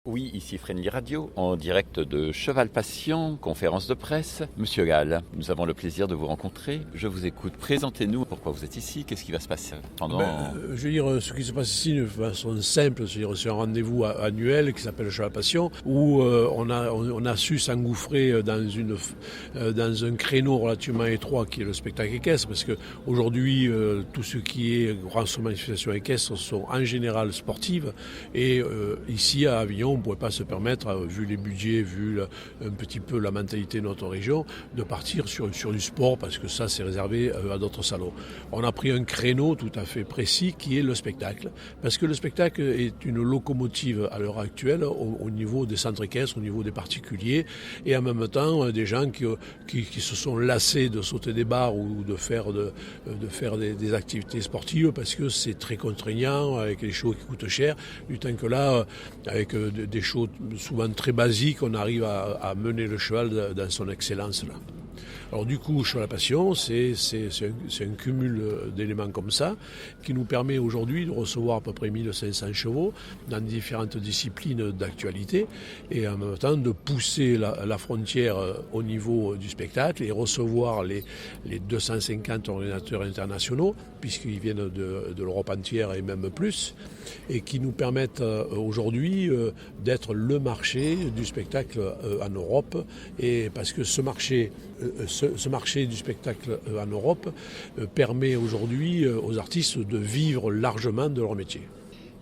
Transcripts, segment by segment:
Oui, ici Friendly Radio, en direct de Cheval Passion, conférence de presse. Monsieur Gall, nous avons le plaisir de vous rencontrer. Je vous écoute. Présentez-nous pourquoi vous êtes ici, qu'est-ce qui va se passer pendant... Je veux dire, ce qui se passe ici de façon simple, c'est un rendez-vous annuel qui s'appelle Cheval Passion, où on a su s'engouffrer dans un créneau relativement étroit qui est le spectacle équestre, parce qu'aujourd'hui, tout ce qui est grosses manifestations équestres sont en général sportives, et ici à Avignon, on ne pouvait pas se permettre, vu les budgets, vu un petit peu la mentalité de notre région, de partir sur du sport, parce que ça c'est réservé à d'autres salons. On a pris un créneau tout à fait précis qui est le spectacle, parce que le spectacle est une locomotive à l'heure actuelle au niveau des centres équestres, au niveau des particuliers, et en même temps des gens qui se sont lassés de sauter des barres ou de faire des activités sportives, parce que c'est très contraignant, avec les chevaux qui coûtent cher, du temps que là, avec des choses souvent très basiques, on arrive à mener le cheval dans son excellence là. Alors du coup, Cheval Passion, c'est un cumul d'éléments comme ça qui nous permet aujourd'hui de recevoir à peu près 1500 chevaux dans différentes disciplines d'actualité et en même temps de pousser la frontière au niveau du spectacle et recevoir les 250 organisateurs internationaux, puisqu'ils viennent de l'Europe entière et même plus, et qui nous permettent aujourd'hui d'être le marché du spectacle en Europe, et parce que ce marché du spectacle en Europe permet aujourd'hui aux artistes de vivre largement de leur métier.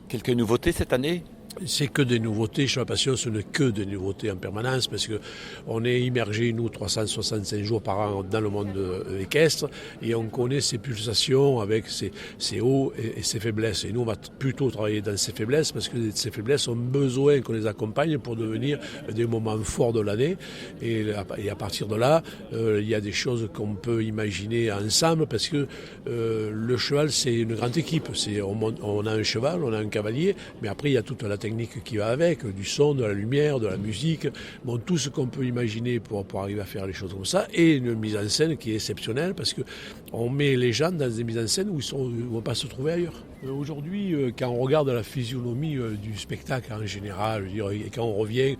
Quelques nouveautés cette année ? C'est que des nouveautés. Cheval Passion, ce n'est que des nouveautés en permanence, parce qu'on est immergé, nous, 365 jours par an dans le monde équestre, et on connaît ses pulsations avec ses hauts et ses faiblesses. Et nous, on va plutôt travailler dans ses faiblesses, parce que ces faiblesses ont besoin qu'on les accompagne pour devenir des moments forts de l'année. Et à partir de là, il y a des choses qu'on peut imaginer ensemble, parce que le cheval, c'est une grande équipe. On a un cheval, on a un cavalier, mais après, il y a toute la technique qui va avec, du son, de la lumière, de la musique, bon, tout ce qu'on peut imaginer pour arriver à faire les choses comme ça, et une mise en scène qui est exceptionnelle, parce qu'on met les gens dans des mises en scène où ils ne vont pas se trouver ailleurs. Aujourd'hui, quand on regarde la physionomie du spectacle en général, je veux dire, et quand on revient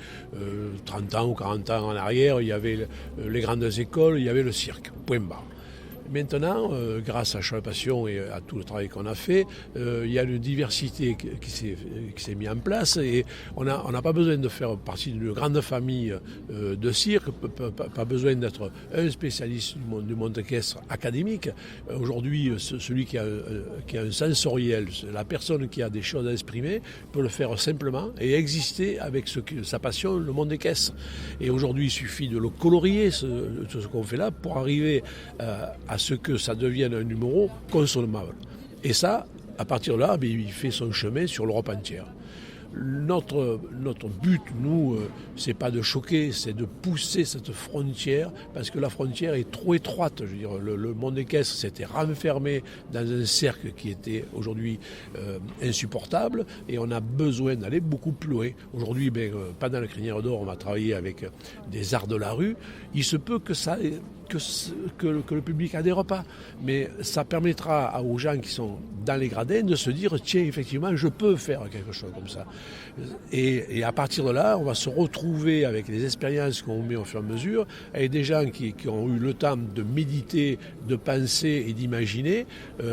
30 ans ou 40 ans en arrière, il y avait les grandes écoles, il y avait le cirque, point barre. Maintenant, grâce à Cheval Passion et à tout le travail qu'on a fait, il y a une diversité qui s'est mise en place, et on n'a pas besoin de faire partie d'une grande famille de cirque, pas besoin d'être un spécialiste du monde équestre académique. Aujourd'hui, celui qui a un sensoriel, la personne qui a des choses à exprimer, peut le faire simplement et exister avec sa passion, le monde équestre. Et aujourd'hui, il suffit de le colorier, ce qu'on fait là, pour arriver à ce que ça devienne un numéro consommable. Et ça, à partir de là, il fait son chemin sur l'Europe entière. Notre but, nous, c'est pas de choquer, c'est de pousser cette frontière, parce que la frontière est trop étroite. Je veux dire, le monde équestre s'était renfermé dans un cercle qui était aujourd'hui insupportable, et on a besoin d'aller beaucoup plus loin. Aujourd'hui, pendant la Crinière d'Or, on va travailler avec des arts de la rue. Il se peut que le public adhère pas, mais ça permettra aux gens qui sont dans les gradins de se dire, tiens, effectivement, je peux faire quelque chose comme ça. Et à partir de là, on va se retrouver avec les expériences qu'on met au fur et à mesure, avec des gens qui ont eu le temps de méditer, de penser et d'imaginer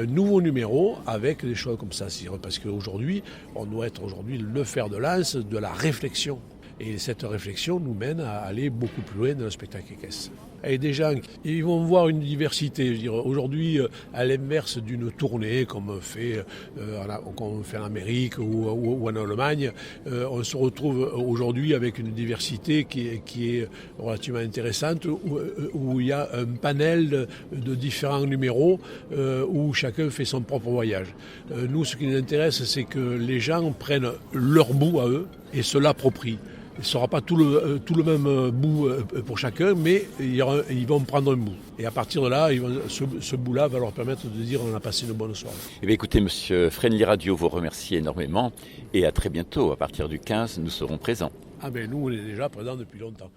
nouveaux numéros avec des choses comme ça. Parce qu'aujourd'hui, on doit être le fer de lance de la réflexion. Et cette réflexion nous mène à aller beaucoup plus loin dans le spectacle équestre. Et des gens, ils vont voir une diversité. Je veux dire, aujourd'hui, à l'inverse d'une tournée comme on fait en Amérique ou en Allemagne, on se retrouve aujourd'hui avec une diversité qui est relativement intéressante, où il y a un panel de différents numéros où chacun fait son propre voyage. Nous, ce qui nous intéresse, c'est que les gens prennent leur bout à eux et se l'approprient. Il ne sera pas tout le même bout pour chacun, mais ils vont prendre un bout. Et à partir de là, ce bout-là va leur permettre de dire on a passé une bonne soirée. Eh bien, écoutez, monsieur Friendly Radio vous remercie énormément, et à très bientôt. À partir du 15, nous serons présents. Nous, on est déjà présents depuis longtemps.